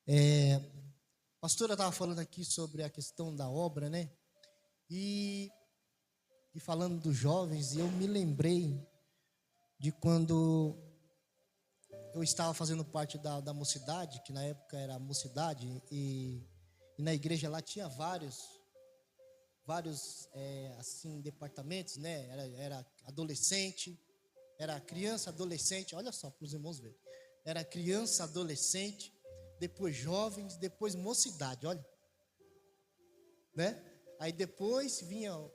A pastora estava falando aqui sobre a questão da obra, né? E falando dos jovens, e eu me lembrei de quando eu estava fazendo parte da mocidade, que na época era mocidade, e na igreja lá tinha vários assim, departamentos, né? Era adolescente, era criança, adolescente, olha só para os irmãos verem. Era criança, adolescente, depois jovens, depois mocidade, olha. Né? Aí depois vinha a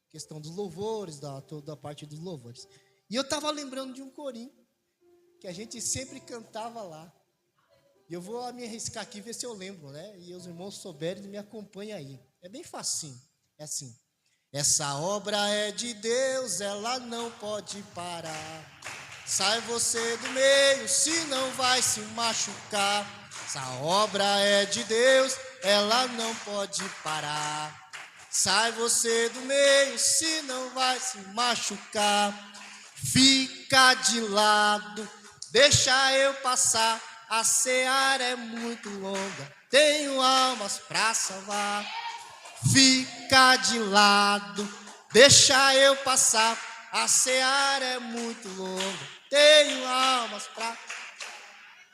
questão dos louvores, toda a parte dos louvores. E eu estava lembrando de um corinho, que a gente sempre cantava lá. E eu vou me arriscar aqui, ver se eu lembro, né? E os irmãos souberem, me acompanham aí. É bem facinho, é assim. Essa obra é de Deus, ela não pode parar. Sai você do meio, senão vai se machucar. Essa obra é de Deus, ela não pode parar. Sai você do meio, senão vai se machucar. Fica de lado, deixa eu passar. A seara é muito longa, tenho almas pra salvar. Fica de lado, deixa eu passar. A seara é muito longa, tenho almas pra...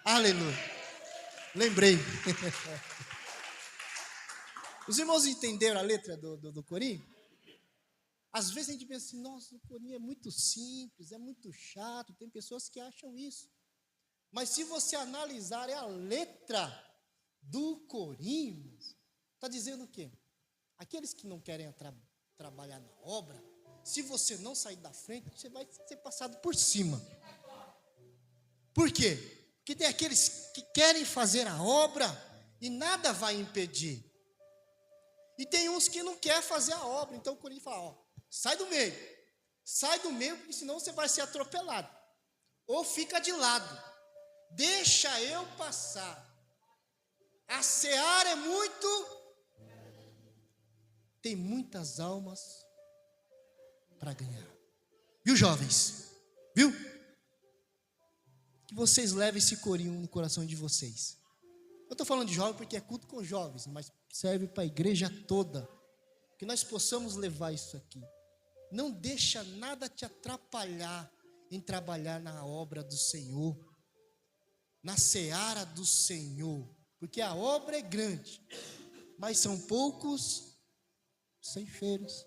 Aleluia. Lembrei. Os irmãos entenderam a letra do corinho? Às vezes a gente pensa assim, nossa, o corinho é muito simples, é muito chato. Tem pessoas que acham isso. Mas se você analisar a letra do corinho, está dizendo o quê? Aqueles que não querem trabalhar na obra, se você não sair da frente, você vai ser passado por cima. Por quê? Porque tem aqueles que querem fazer a obra e nada vai impedir. E tem uns que não querem fazer a obra. Então o Corinho fala, ó, sai do meio, porque senão você vai ser atropelado. Ou fica de lado, deixa eu passar. A seara é muito... Tem muitas almas para ganhar. Viu, jovens? Viu? Que vocês levem esse corinho no coração de vocês. Eu estou falando de jovem porque é culto com jovens, mas serve para a igreja toda. Que nós possamos levar isso aqui. Não deixa nada te atrapalhar em trabalhar na obra do Senhor, na seara do Senhor. Porque a obra é grande, mas são poucos ceifeiros.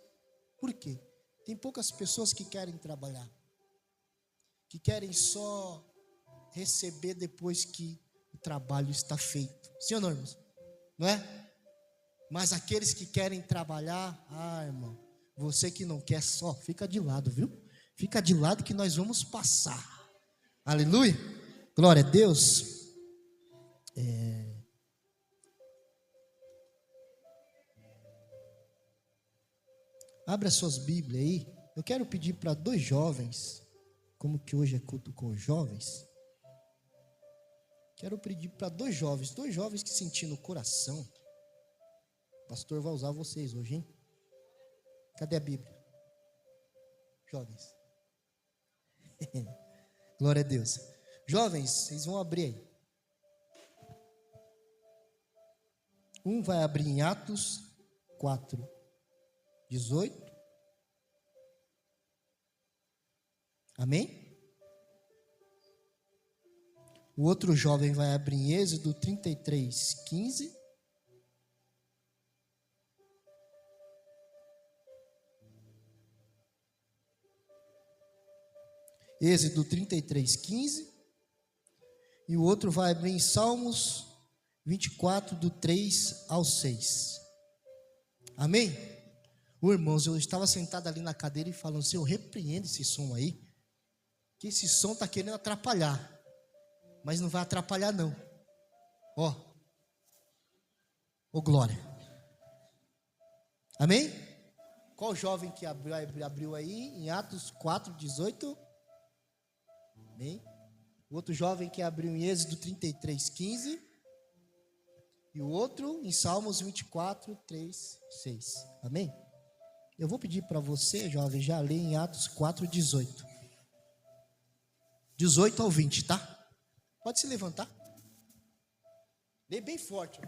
Por quê? Tem poucas pessoas que querem trabalhar, que querem só receber depois que o trabalho está feito. Sim ou não, irmãos? Não é? Mas aqueles que querem trabalhar, irmão, você que não quer só, fica de lado, viu? Fica de lado que nós vamos passar. Aleluia! Glória a Deus. Abra suas Bíblias aí. Eu quero pedir para dois jovens, como que hoje é culto com jovens. Quero pedir para dois jovens que sentiram no coração. O pastor vai usar vocês hoje, hein? Cadê a Bíblia? Jovens. Glória a Deus. Jovens, vocês vão abrir aí. Um vai abrir em Atos 4:18. Amém? O outro jovem vai abrir em Êxodo 33:15. Êxodo 33:15. E o outro vai abrir em Salmos 24, do 3 ao 6. Amém? Irmãos, eu estava sentado ali na cadeira e falando, Senhor, repreende esse som aí, que esse som está querendo atrapalhar, mas não vai atrapalhar não. Ó glória. Amém? Qual jovem que abriu aí em Atos 4:18? Amém? O outro jovem que abriu em Êxodo 33:15. E o outro em Salmos 24, 3, 6. Amém? Eu vou pedir para você, jovem, já ler em Atos 4:18. 18 ao 20, tá? Pode se levantar. Lê bem forte.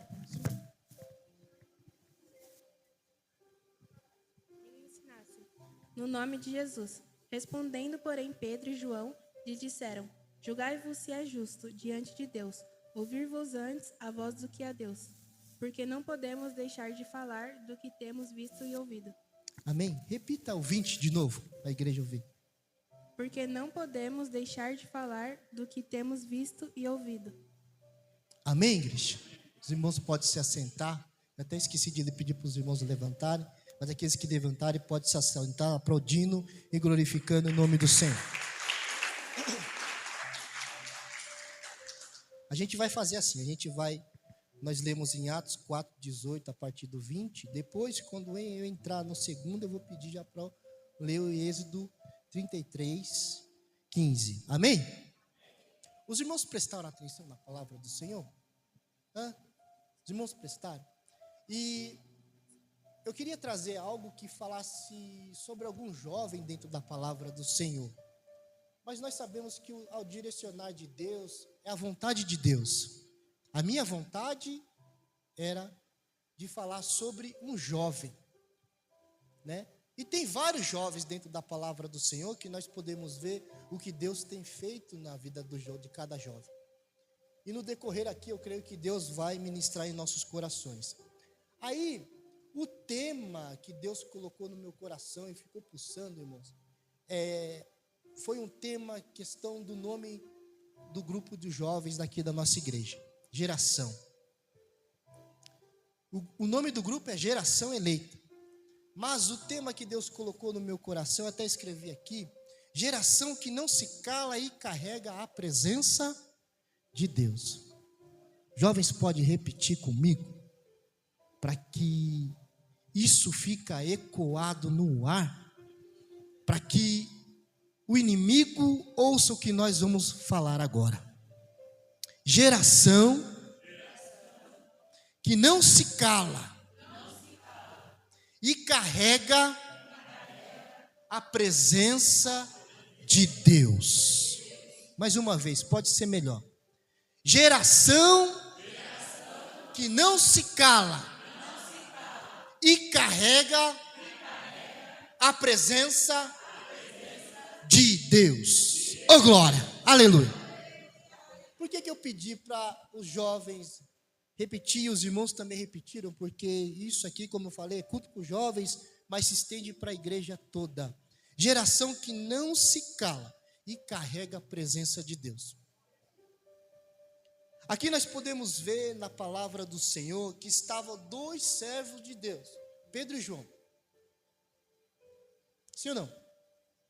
No nome de Jesus. Respondendo, porém, Pedro e João lhe disseram: Julgai-vos se é justo diante de Deus, ouvir-vos antes a voz do que a Deus, porque não podemos deixar de falar do que temos visto e ouvido. Amém? Repita o 20 de novo, a igreja ouvir. Porque não podemos deixar de falar do que temos visto e ouvido. Amém, igreja? Os irmãos podem se assentar. Eu até esqueci de pedir para os irmãos levantarem, mas aqueles que levantarem podem se assentar, aplaudindo e glorificando o nome do Senhor. A gente vai fazer assim, nós lemos em Atos 4:18 a partir do 20, depois quando eu entrar no segundo, eu vou pedir já para ler o Êxodo 33:15. Amém? Os irmãos prestaram atenção na palavra do Senhor? Os irmãos prestaram? E eu queria trazer algo que falasse sobre algum jovem dentro da palavra do Senhor. Mas nós sabemos que ao direcionar de Deus, é a vontade de Deus. A minha vontade era de falar sobre um jovem, né? E tem vários jovens dentro da palavra do Senhor que nós podemos ver o que Deus tem feito na vida de cada jovem. E no decorrer aqui, eu creio que Deus vai ministrar em nossos corações. Aí, o tema que Deus colocou no meu coração e ficou pulsando, irmãos, foi um tema, questão do nome do grupo de jovens daqui da nossa igreja, Geração. O nome do grupo é Geração Eleita. Mas o tema que Deus colocou no meu coração, eu até escrevi aqui, geração que não se cala e carrega a presença de Deus. Jovens, pode repetir comigo, para que isso fica ecoado no ar, para que o inimigo ouça o que nós vamos falar agora. Geração que não se cala e carrega a presença de Deus. Mais uma vez, pode ser melhor. Geração que não se cala e carrega a presença de Deus. Oh glória, aleluia. Por que eu pedi para os jovens repetir e os irmãos também repetiram? Porque isso aqui, como eu falei, é culto para os jovens, mas se estende para a igreja toda. Geração que não se cala e carrega a presença de Deus. Aqui nós podemos ver na palavra do Senhor que estavam dois servos de Deus, Pedro e João. Sim ou não?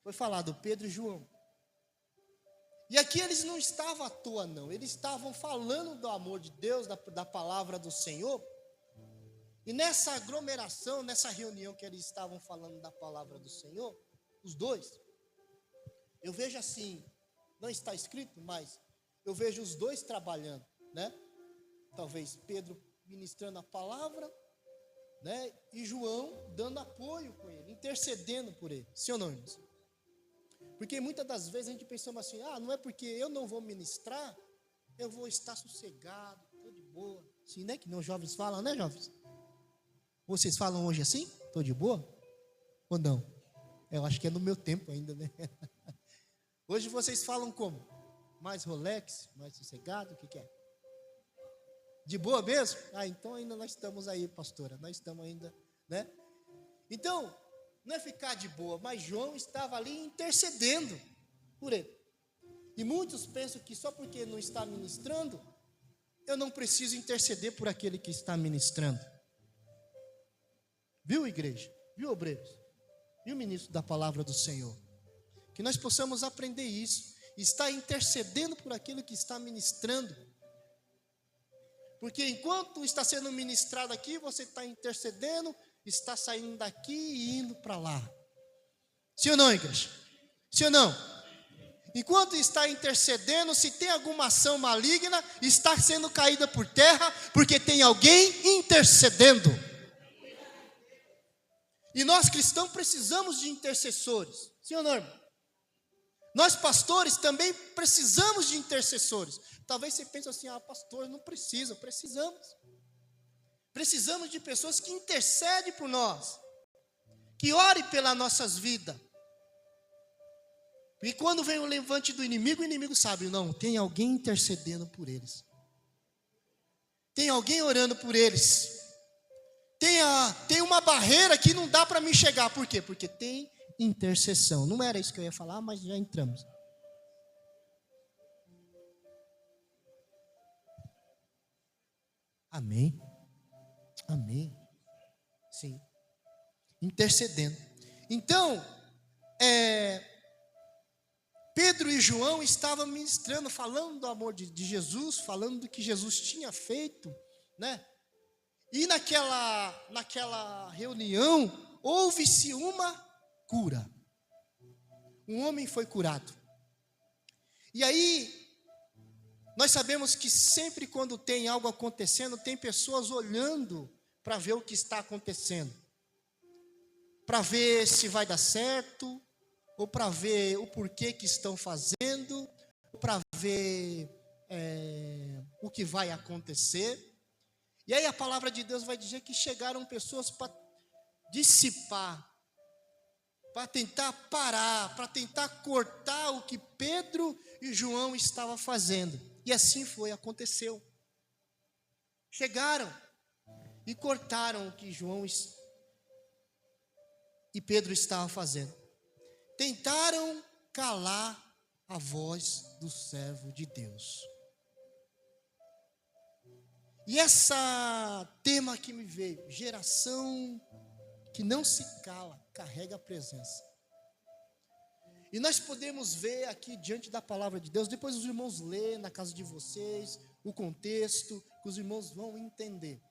Foi falado Pedro e João. E aqui eles não estavam à toa, não. Eles estavam falando do amor de Deus, da palavra do Senhor. E nessa aglomeração, nessa reunião que eles estavam falando da palavra do Senhor, os dois, eu vejo assim, não está escrito, mas eu vejo os dois trabalhando, né? Talvez Pedro ministrando a palavra, né? E João dando apoio com ele, intercedendo por ele. Sim ou não, irmãos? Porque muitas das vezes a gente pensamos assim, não é porque eu não vou ministrar, eu vou estar sossegado, estou de boa. Assim, né? Que não os jovens falam, né, jovens? Vocês falam hoje assim? Estou de boa? Ou não? Eu acho que é no meu tempo ainda, né? Hoje vocês falam como? Mais relax, mais sossegado, o que é? De boa mesmo? Então ainda nós estamos aí, pastora, nós estamos ainda, né? Então, não é ficar de boa, mas João estava ali intercedendo por ele. E muitos pensam que só porque não está ministrando, eu não preciso interceder por aquele que está ministrando. Viu, igreja? Viu, obreiros? Viu, ministro da palavra do Senhor? Que nós possamos aprender isso, estar intercedendo por aquele que está ministrando. Porque enquanto está sendo ministrado aqui, você está intercedendo, está saindo daqui e indo para lá. Sim ou não, igreja? Sim ou não? Enquanto está intercedendo, se tem alguma ação maligna, está sendo caída por terra, porque tem alguém intercedendo. E nós cristãos precisamos de intercessores. Sim ou não, irmão? Nós pastores também precisamos de intercessores. Talvez você pense assim, pastor, não precisa, precisamos. Precisamos de pessoas que intercedem por nós, que orem pelas nossas vidas. E quando vem o levante do inimigo, o inimigo sabe, não, tem alguém intercedendo por eles. Tem alguém orando por eles. Tem uma barreira que não dá para mim chegar. Por quê? Porque tem intercessão. Não era isso que eu ia falar, mas já entramos. Amém. Amém. Sim. Intercedendo. Então, Pedro e João estavam ministrando, falando do amor de Jesus, falando do que Jesus tinha feito, né? E naquela reunião, houve-se uma cura. Um homem foi curado. E aí, nós sabemos que sempre quando tem algo acontecendo, tem pessoas olhando para ver o que está acontecendo. Para ver se vai dar certo, ou para ver o porquê que estão fazendo, ou para ver o que vai acontecer. E aí a palavra de Deus vai dizer que chegaram pessoas para dissipar, para tentar parar, para tentar cortar o que Pedro e João estavam fazendo. E assim aconteceu. Chegaram e cortaram o que João e Pedro estavam fazendo. Tentaram calar a voz do servo de Deus. E esse tema que me veio, geração que não se cala, carrega a presença. E nós podemos ver aqui diante da palavra de Deus, depois os irmãos lêem na casa de vocês, o contexto, que os irmãos vão entender.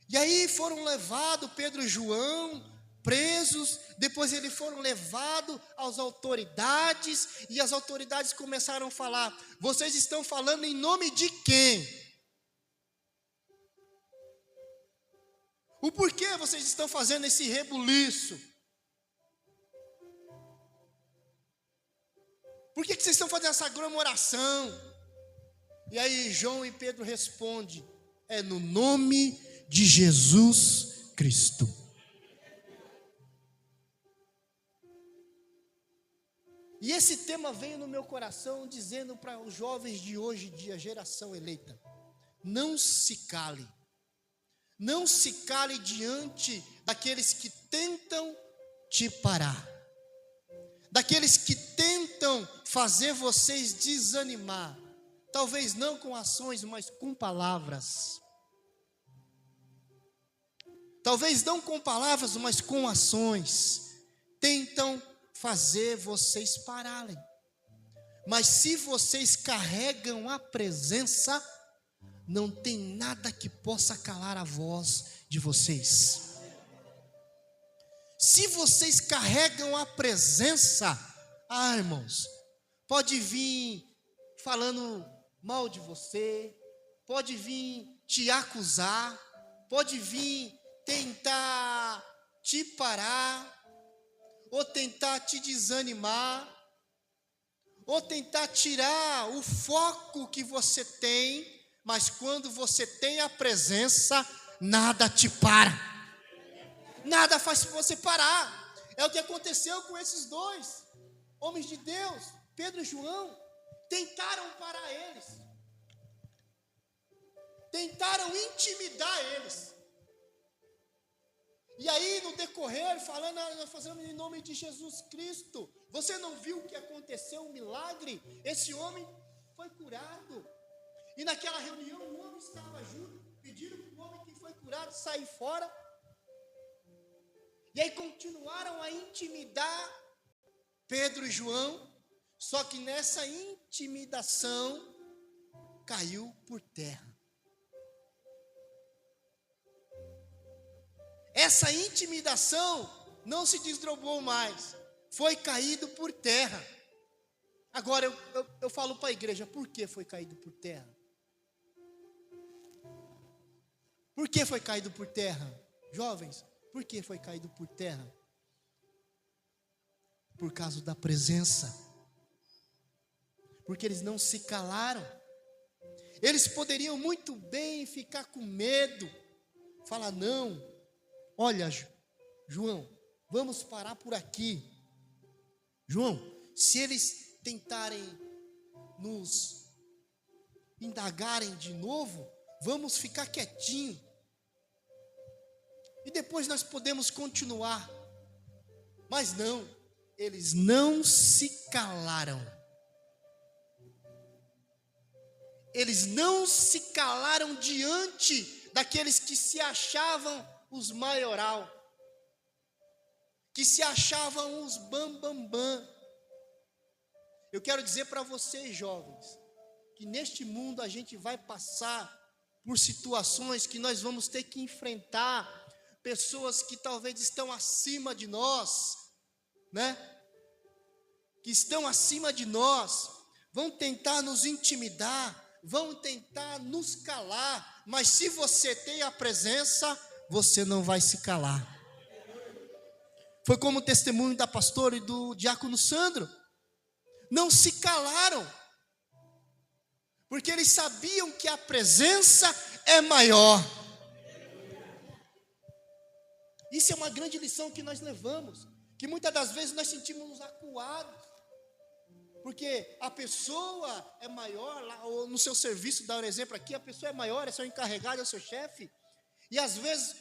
E aí foram levados Pedro e João, presos, depois eles foram levados às autoridades, e as autoridades começaram a falar, vocês estão falando em nome de quem? O porquê vocês estão fazendo esse rebuliço? Por que vocês estão fazendo essa aglomeração? E aí João e Pedro respondem, é no nome de Jesus Cristo. E esse tema veio no meu coração dizendo para os jovens de hoje em dia, geração eleita, não se cale. Não se cale diante daqueles que tentam te parar. Daqueles que tentam fazer vocês desanimar. Talvez não com ações, mas com palavras. Talvez não com palavras, mas com ações. Tentam fazer vocês pararem. Mas se vocês carregam a presença, não tem nada que possa calar a voz de vocês. Se vocês carregam a presença, irmãos, pode vir falando mal de você, pode vir te acusar, pode vir tentar te parar, ou tentar te desanimar, ou tentar tirar o foco que você tem, mas quando você tem a presença, nada te para, nada faz você parar. É o que aconteceu com esses dois homens de Deus, Pedro e João. Tentaram parar eles, tentaram intimidar eles. E aí no decorrer, falando, nós fazemos em nome de Jesus Cristo. Você não viu o que aconteceu, um milagre? Esse homem foi curado. E naquela reunião o homem estava junto, pediram para o homem que foi curado sair fora. E aí continuaram a intimidar Pedro e João. Só que nessa intimidação caiu por terra. Essa intimidação não se desdobrou mais, foi caído por terra. Agora eu falo para a igreja, por que foi caído por terra? Por que foi caído por terra? Jovens, por que foi caído por terra? Por causa da presença. Porque eles não se calaram. Eles poderiam muito bem ficar com medo. Falar, não, olha, João, vamos parar por aqui. João, se eles tentarem nos indagarem de novo, vamos ficar quietinho. E depois nós podemos continuar. Mas não, eles não se calaram. Eles não se calaram diante daqueles que se achavam os maioral, que se achavam os bambambam. Eu quero dizer para vocês, jovens, que neste mundo a gente vai passar por situações que nós vamos ter que enfrentar, pessoas que talvez estão acima de nós, né? Que estão acima de nós, vão tentar nos intimidar, vão tentar nos calar, mas se você tem a presença, você não vai se calar. Foi como o testemunho da pastora e do diácono Sandro. Não se calaram, porque eles sabiam que a presença é maior. Isso é uma grande lição que nós levamos, que muitas das vezes nós sentimos acuados, porque a pessoa é maior, lá, ou no seu serviço, dá um exemplo aqui, a pessoa é maior, é seu encarregado, é seu chefe, e às vezes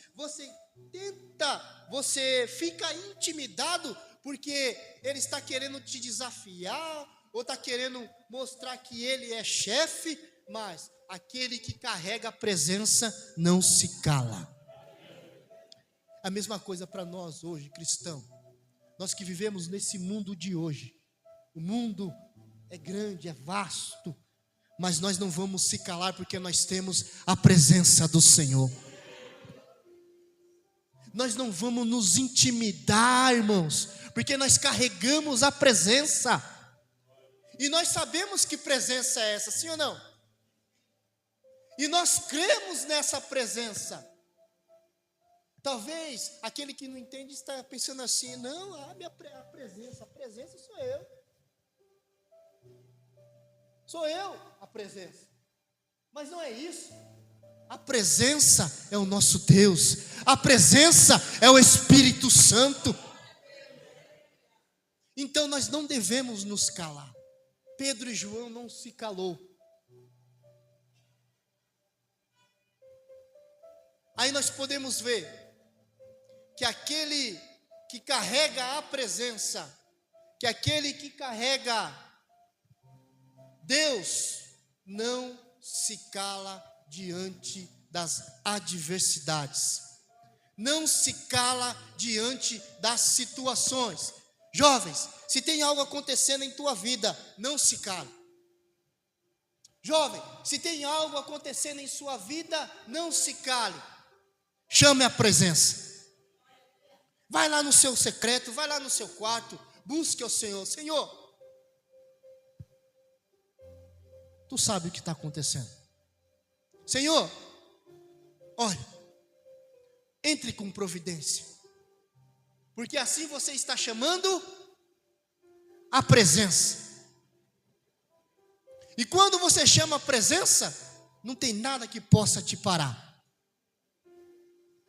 você fica intimidado, porque ele está querendo te desafiar, ou está querendo mostrar que ele é chefe, mas aquele que carrega a presença não se cala. A mesma coisa para nós hoje, cristãos, nós que vivemos nesse mundo de hoje. O mundo é grande, é vasto, mas nós não vamos se calar porque nós temos a presença do Senhor. Nós não vamos nos intimidar, irmãos, porque nós carregamos a presença. E nós sabemos que presença é essa, sim ou não? E nós cremos nessa presença. Talvez aquele que não entende está pensando assim, não, a presença sou eu. Sou eu a presença. Mas não é isso. A presença é o nosso Deus. A presença é o Espírito Santo. Então nós não devemos nos calar. Pedro e João não se calou. Aí nós podemos ver que aquele que carrega a presença, que aquele que carrega Deus, não se cala diante das adversidades, não se cala diante das situações. Jovens, se tem algo acontecendo em tua vida, não se cale. Jovem, se tem algo acontecendo em sua vida, não se cale. Chame a presença. Vai lá no seu secreto, vai lá no seu quarto, busque o Senhor. Senhor, tu sabe o que está acontecendo. Senhor, olha, entre com providência, porque assim você está chamando a presença. E quando você chama a presença, não tem nada que possa te parar.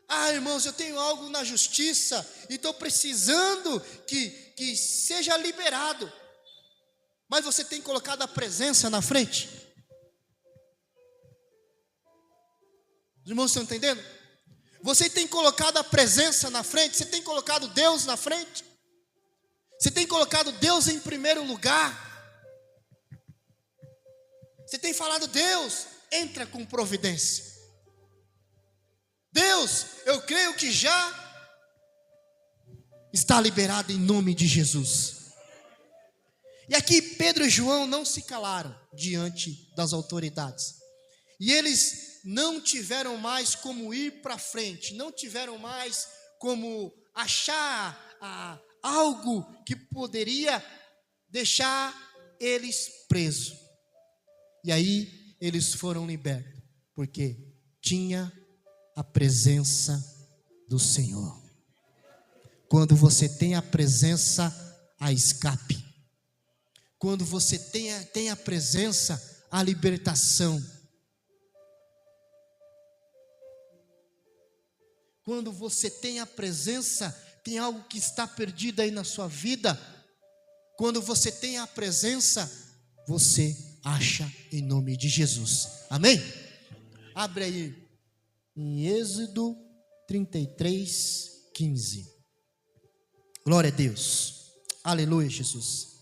Ah, irmãos, eu tenho algo na justiça e estou precisando que seja liberado. Mas você tem colocado a presença na frente. Os irmãos estão entendendo? Você tem colocado a presença na frente. Você tem colocado Deus na frente. Você tem colocado Deus em primeiro lugar. Você tem falado, Deus, entra com providência. Deus, eu creio que já está liberado em nome de Jesus. E aqui Pedro e João não se calaram diante das autoridades. E eles não tiveram mais como ir para frente, não tiveram mais como achar algo que poderia deixar eles presos. E aí eles foram libertos, porque tinha a presença do Senhor. Quando você tem a presença, há escape. Quando você tem a presença, há libertação. Quando você tem a presença, tem algo que está perdido aí na sua vida. Quando você tem a presença, você acha em nome de Jesus. Amém? Abre aí em Êxodo 33, 15. Glória a Deus. Aleluia, Jesus.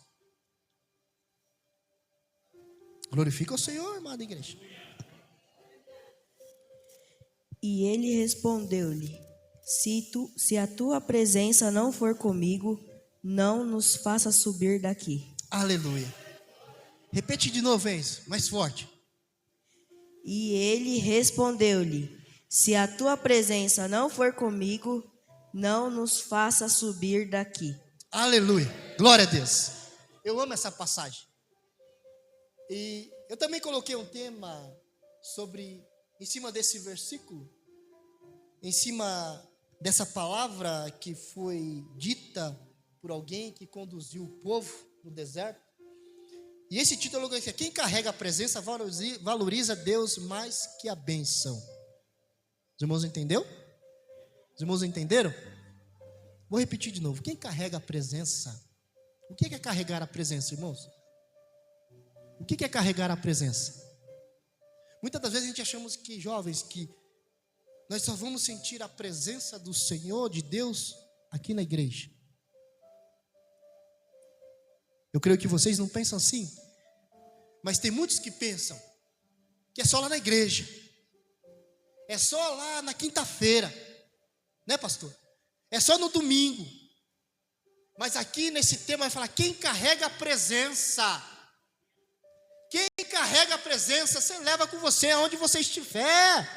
Glorifica o Senhor, amada igreja. E ele respondeu-lhe: se a tua presença não for comigo, não nos faça subir daqui. Aleluia. Repete de novo, mais forte. E ele respondeu-lhe: se a tua presença não for comigo, não nos faça subir daqui. Aleluia. Glória a Deus. Eu amo essa passagem. E eu também coloquei um tema em cima desse versículo, em cima dessa palavra que foi dita por alguém que conduziu o povo no deserto. E esse título é assim: quem carrega a presença valoriza Deus mais que a bênção. Os irmãos entenderam? Os irmãos entenderam? Vou repetir de novo. Quem carrega a presença? O que é carregar a presença, irmãos? O que é carregar a presença? Muitas das vezes a gente achamos que, jovens, que nós só vamos sentir a presença do Senhor, de Deus, aqui na igreja. Eu creio que vocês não pensam assim, mas tem muitos que pensam que é só lá na igreja, é só lá na quinta-feira, né, pastor? É só no domingo. Mas aqui nesse tema vai falar: quem carrega a presença? Quem carrega a presença, você leva com você aonde você estiver.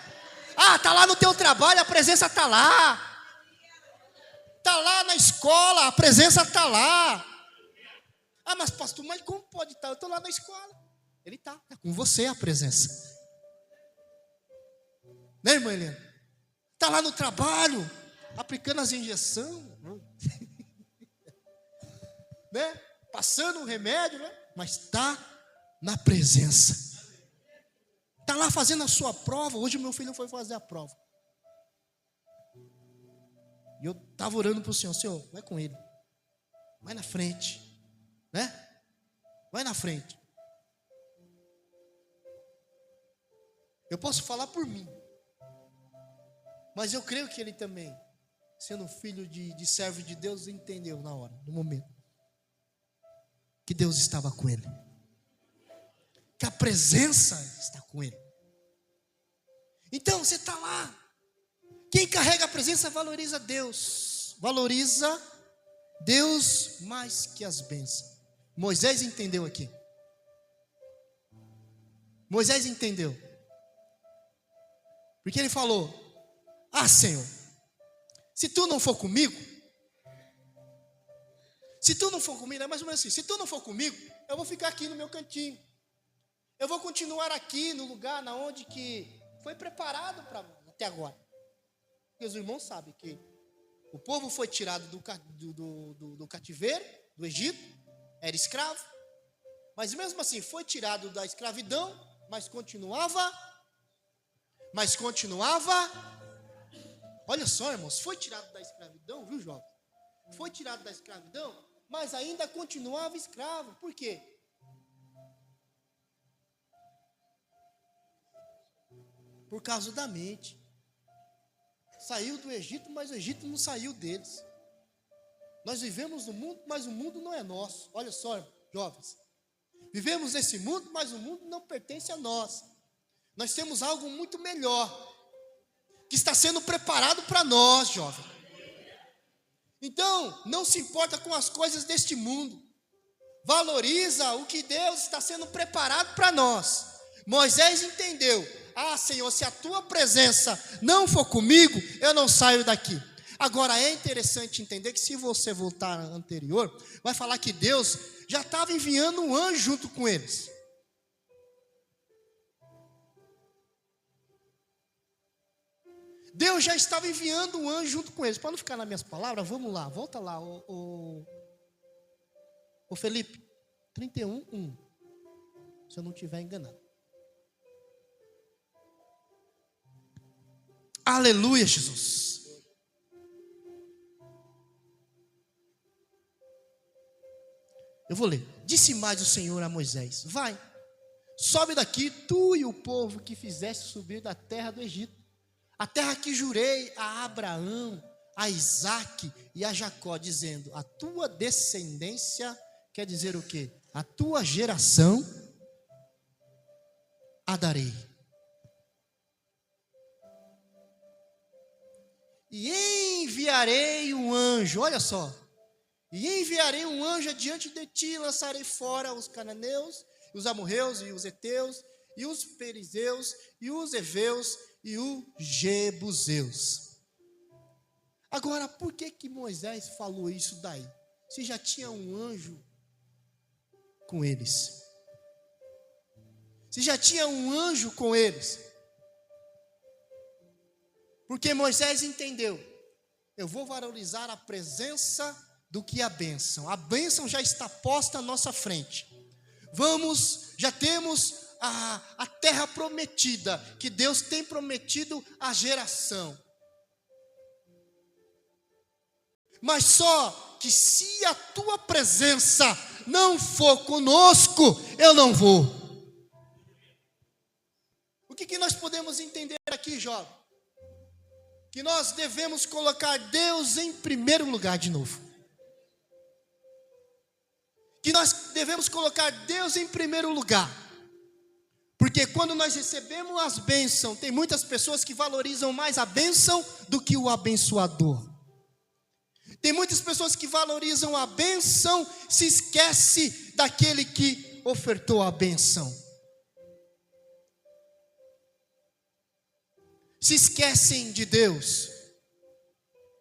Ah, está lá no teu trabalho, a presença está lá. Está lá na escola, a presença está lá. Ah, mas pastor, mas como pode estar? Eu estou lá na escola. Ele está com você a presença. Né, irmã Helena? Está lá no trabalho, aplicando as injeções. Né? Passando um remédio, né? Mas está na presença. Está lá fazendo a sua prova. Hoje meu filho foi fazer a prova. E eu estava orando para o Senhor: Senhor, vai com ele. Vai na frente. Né? Vai na frente. Eu posso falar por mim, mas eu creio que ele também, sendo filho de servo de Deus, entendeu na hora, no momento, que Deus estava com ele, que a presença está com ele. Então você está lá. Quem carrega a presença valoriza Deus, valoriza Deus mais que as bênçãos. Moisés entendeu aqui. Moisés entendeu. Porque ele falou: ah, Senhor, se tu não for comigo, é mais ou menos assim: se tu não for comigo, eu vou ficar aqui no meu cantinho. Eu vou continuar aqui no lugar na onde que foi preparado para mim até agora. Porque os irmãos sabem que o povo foi tirado do cativeiro, do Egito. Era escravo, mas mesmo assim foi tirado da escravidão, mas continuava. Olha só, irmãos, foi tirado da escravidão, viu, jovem? Foi tirado da escravidão, mas ainda continuava escravo. Por quê? Por causa da mente. Saiu do Egito, mas o Egito não saiu deles. Nós vivemos no mundo, mas o mundo não é nosso. Olha só, jovens. Vivemos nesse mundo, mas o mundo não pertence a nós. Nós temos algo muito melhor, que está sendo preparado para nós, jovem. Então, não se importa com as coisas deste mundo. Valoriza o que Deus está sendo preparado para nós. Moisés entendeu: ah, Senhor, se a tua presença não for comigo, eu não saio daqui. Agora é interessante entender que, se você voltar ao anterior, vai falar que Deus já estava enviando um anjo junto com eles. Deus já estava enviando um anjo junto com eles. Para não ficar nas minhas palavras, vamos lá, volta lá, Ô Felipe, 31:1. Se eu não estiver enganado. Aleluia, Jesus. Eu vou ler. Disse mais o Senhor a Moisés: vai, sobe daqui, tu e o povo que fizeste subir da terra do Egito, a terra que jurei a Abraão, a Isaque e a Jacó, dizendo: a tua descendência, quer dizer o quê? A tua geração a darei. E enviarei um anjo, olha só. E enviarei um anjo adiante de ti, e lançarei fora os cananeus, os amorreus, e os heteus, e os perizeus, e os heveus, e os jebuseus. Agora, por que Moisés falou isso daí? Se já tinha um anjo com eles. Se já tinha um anjo com eles. Porque Moisés entendeu, eu vou valorizar a presença do que a bênção. A bênção já está posta à nossa frente. Já temos a terra prometida, que Deus tem prometido à geração. Mas só que se a tua presença não for conosco, eu não vou. O que nós podemos entender aqui, jovem? Que nós devemos colocar Deus em primeiro lugar de novo. Que nós devemos colocar Deus em primeiro lugar. Porque quando nós recebemos as bênçãos, tem muitas pessoas que valorizam mais a bênção do que o abençoador. Tem muitas pessoas que valorizam a bênção, se esquece daquele que ofertou a bênção. Se esquecem de Deus,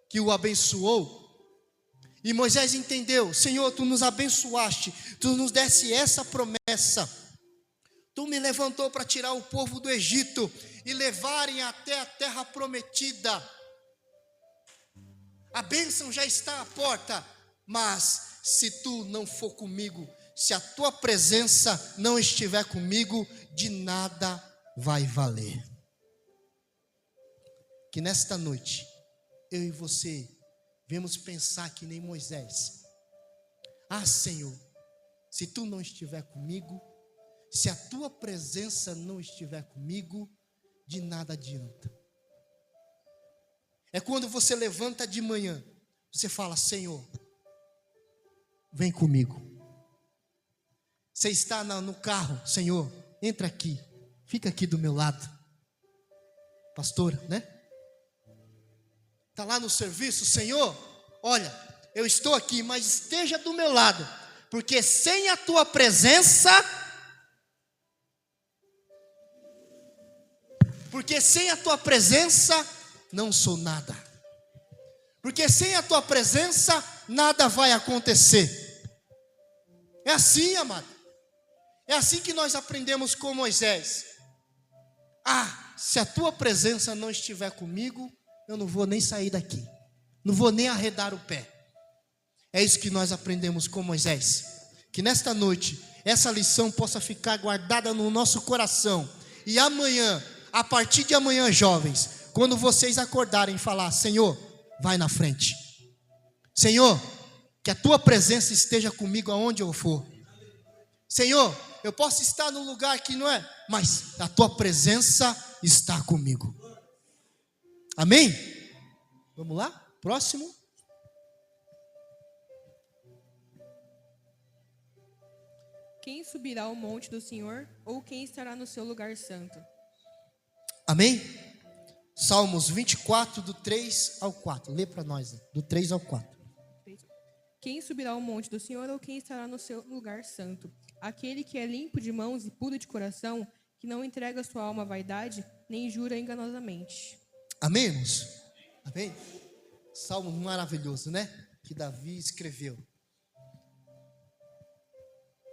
que o abençoou. E Moisés entendeu: Senhor, tu nos abençoaste, tu nos desse essa promessa. Tu me levantou para tirar o povo do Egito e levarem até a terra prometida. A bênção já está à porta, mas se tu não for comigo, se a tua presença não estiver comigo, de nada vai valer. Que nesta noite, eu e você, vamos pensar que nem Moisés. Ah, Senhor, se tu não estiver comigo, se a tua presença não estiver comigo, de nada adianta. É quando você levanta de manhã, você fala: Senhor, vem comigo. Você está no carro: Senhor, entra aqui, fica aqui do meu lado. Pastora, né? Está lá no serviço: Senhor, olha, eu estou aqui, mas esteja do meu lado, porque sem a tua presença, não sou nada. Porque sem a tua presença, nada vai acontecer. É assim, amado. É assim que nós aprendemos com Moisés. Ah, se a tua presença não estiver comigo, eu não vou nem sair daqui, não vou nem arredar o pé. É isso que nós aprendemos com Moisés. Que nesta noite, essa lição possa ficar guardada no nosso coração. E amanhã, a partir de amanhã, jovens, quando vocês acordarem, falar: Senhor, vai na frente. Senhor, que a tua presença esteja comigo aonde eu for. Senhor, eu posso estar num lugar que não é, mas a tua presença está comigo. Amém? Vamos lá? Próximo. Quem subirá ao monte do Senhor, ou quem estará no seu lugar santo? Amém? Salmos 24, do 3 ao 4. Lê para nós, do 3 ao 4. Quem subirá ao monte do Senhor, ou quem estará no seu lugar santo? Aquele que é limpo de mãos e puro de coração, que não entrega sua alma à vaidade, nem jura enganosamente. Amém, irmãos? Amém? Salmo maravilhoso, né? Que Davi escreveu.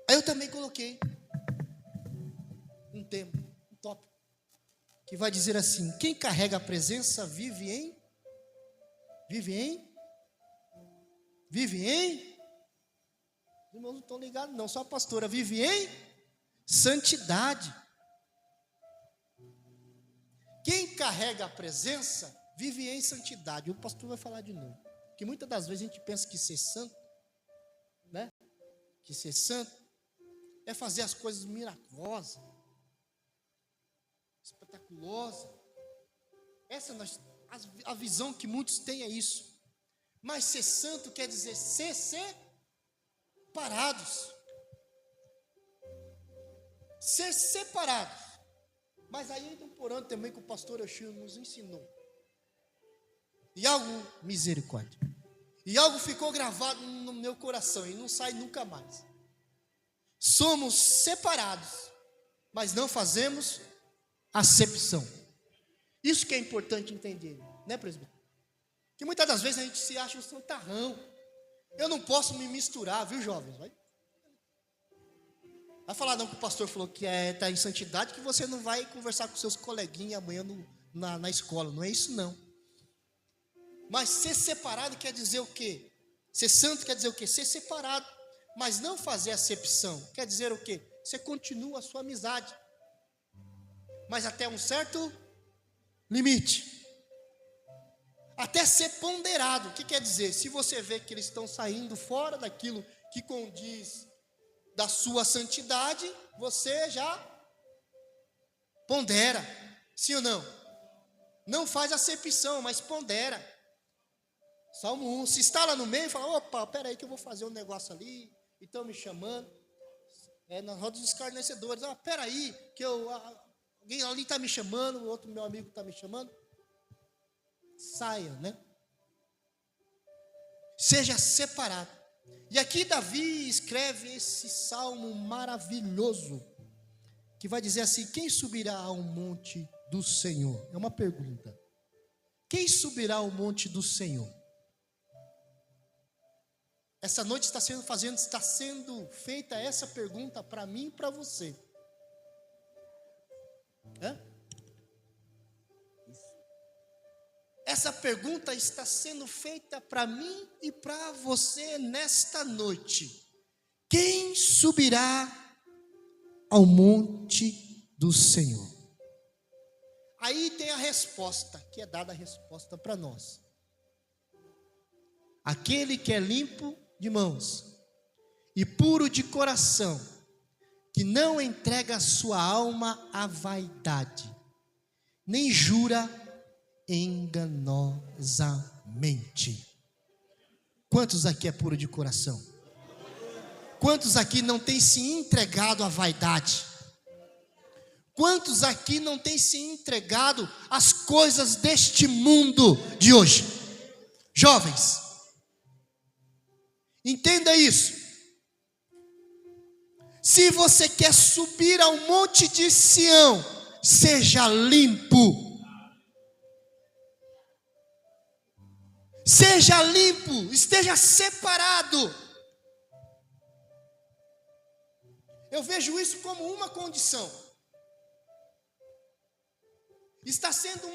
Aí eu também coloquei um tema, um tópico, que vai dizer assim: quem carrega a presença vive em Os irmãos não estão ligados, não. Só a pastora vive em santidade. Quem carrega a presença vive em santidade. O pastor vai falar de novo. Porque muitas das vezes a gente pensa que ser santo, né? Que ser santo é fazer as coisas miraculosas, espetaculosas. Essa a visão que muitos têm é isso. Mas ser santo quer dizer ser separados. Ser separados. Mas aí ainda por ano também que o pastor Yoshio nos ensinou. E algo, misericórdia. E algo ficou gravado no meu coração e não sai nunca mais. Somos separados, mas não fazemos acepção. Isso que é importante entender, né, presbítero? Que muitas das vezes a gente se acha um santarrão. Eu não posso me misturar, viu, jovens? Vai falar não que o pastor falou que está em santidade, que você não vai conversar com seus coleguinhas amanhã na escola. Não é isso, não. Mas ser separado quer dizer o quê? Ser santo quer dizer o quê? Ser separado, mas não fazer acepção. Quer dizer o quê? Você continua a sua amizade, mas até um certo limite. Até ser ponderado. O que quer dizer? Se você vê que eles estão saindo fora daquilo que condiz da sua santidade, você já pondera. Sim ou não? Não faz acepção, mas pondera. Salmo 1, se está lá no meio, fala, opa, peraí que eu vou fazer um negócio ali, e estão me chamando, na roda dos escarnecedores, peraí, que alguém ali está me chamando, o outro meu amigo está me chamando, saia, né? Seja separado. E aqui Davi escreve esse salmo maravilhoso, que vai dizer assim, quem subirá ao monte do Senhor? É uma pergunta. Quem subirá ao monte do Senhor? Essa noite está sendo feita essa pergunta para mim e para você. Essa pergunta está sendo feita para mim e para você nesta noite. Quem subirá ao monte do Senhor? Aí tem a resposta, que é dada a resposta para nós. Aquele que é limpo de mãos e puro de coração, que não entrega a sua alma à vaidade, nem jura enganosamente. Quantos aqui é puro de coração? Quantos aqui não tem se entregado à vaidade? Quantos aqui não tem se entregado às coisas deste mundo de hoje? Jovens, entenda isso. Se você quer subir ao monte de Sião, seja limpo. Seja limpo, esteja separado. Eu vejo isso como uma condição. Está sendo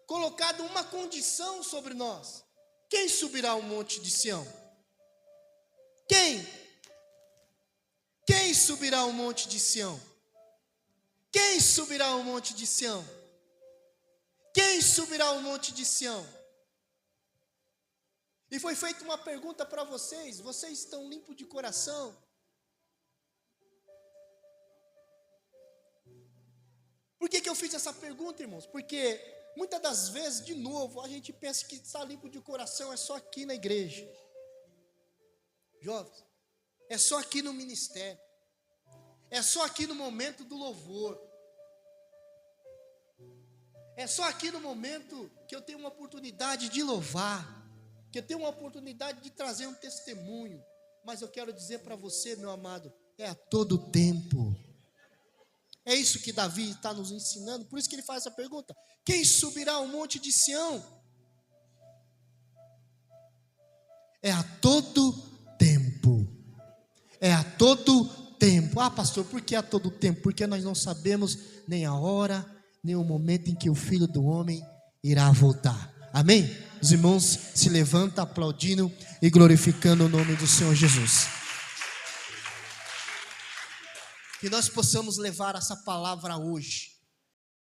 colocada uma condição sobre nós. Quem subirá ao monte de Sião? Quem? Quem subirá ao monte de Sião? Quem subirá ao monte de Sião? Quem subirá ao monte de Sião? E foi feita uma pergunta para vocês. Vocês estão limpos de coração? Por que eu fiz essa pergunta, irmãos? Porque muitas das vezes, de novo, a gente pensa que estar limpo de coração é só aqui na igreja. Jovens, é só aqui no ministério. É só aqui no momento do louvor. É só aqui no momento que eu tenho uma oportunidade de louvar, que eu tenho uma oportunidade de trazer um testemunho. Mas eu quero dizer para você, meu amado, é a todo tempo. É isso que Davi está nos ensinando, por isso que ele faz essa pergunta. Quem subirá ao monte de Sião? É a todo tempo. É a todo tempo. Ah, pastor, por que a todo tempo? Porque nós não sabemos nem a hora, nem o momento em que o Filho do Homem irá voltar. Amém? Os irmãos se levantam aplaudindo e glorificando o nome do Senhor Jesus. Que nós possamos levar essa palavra hoje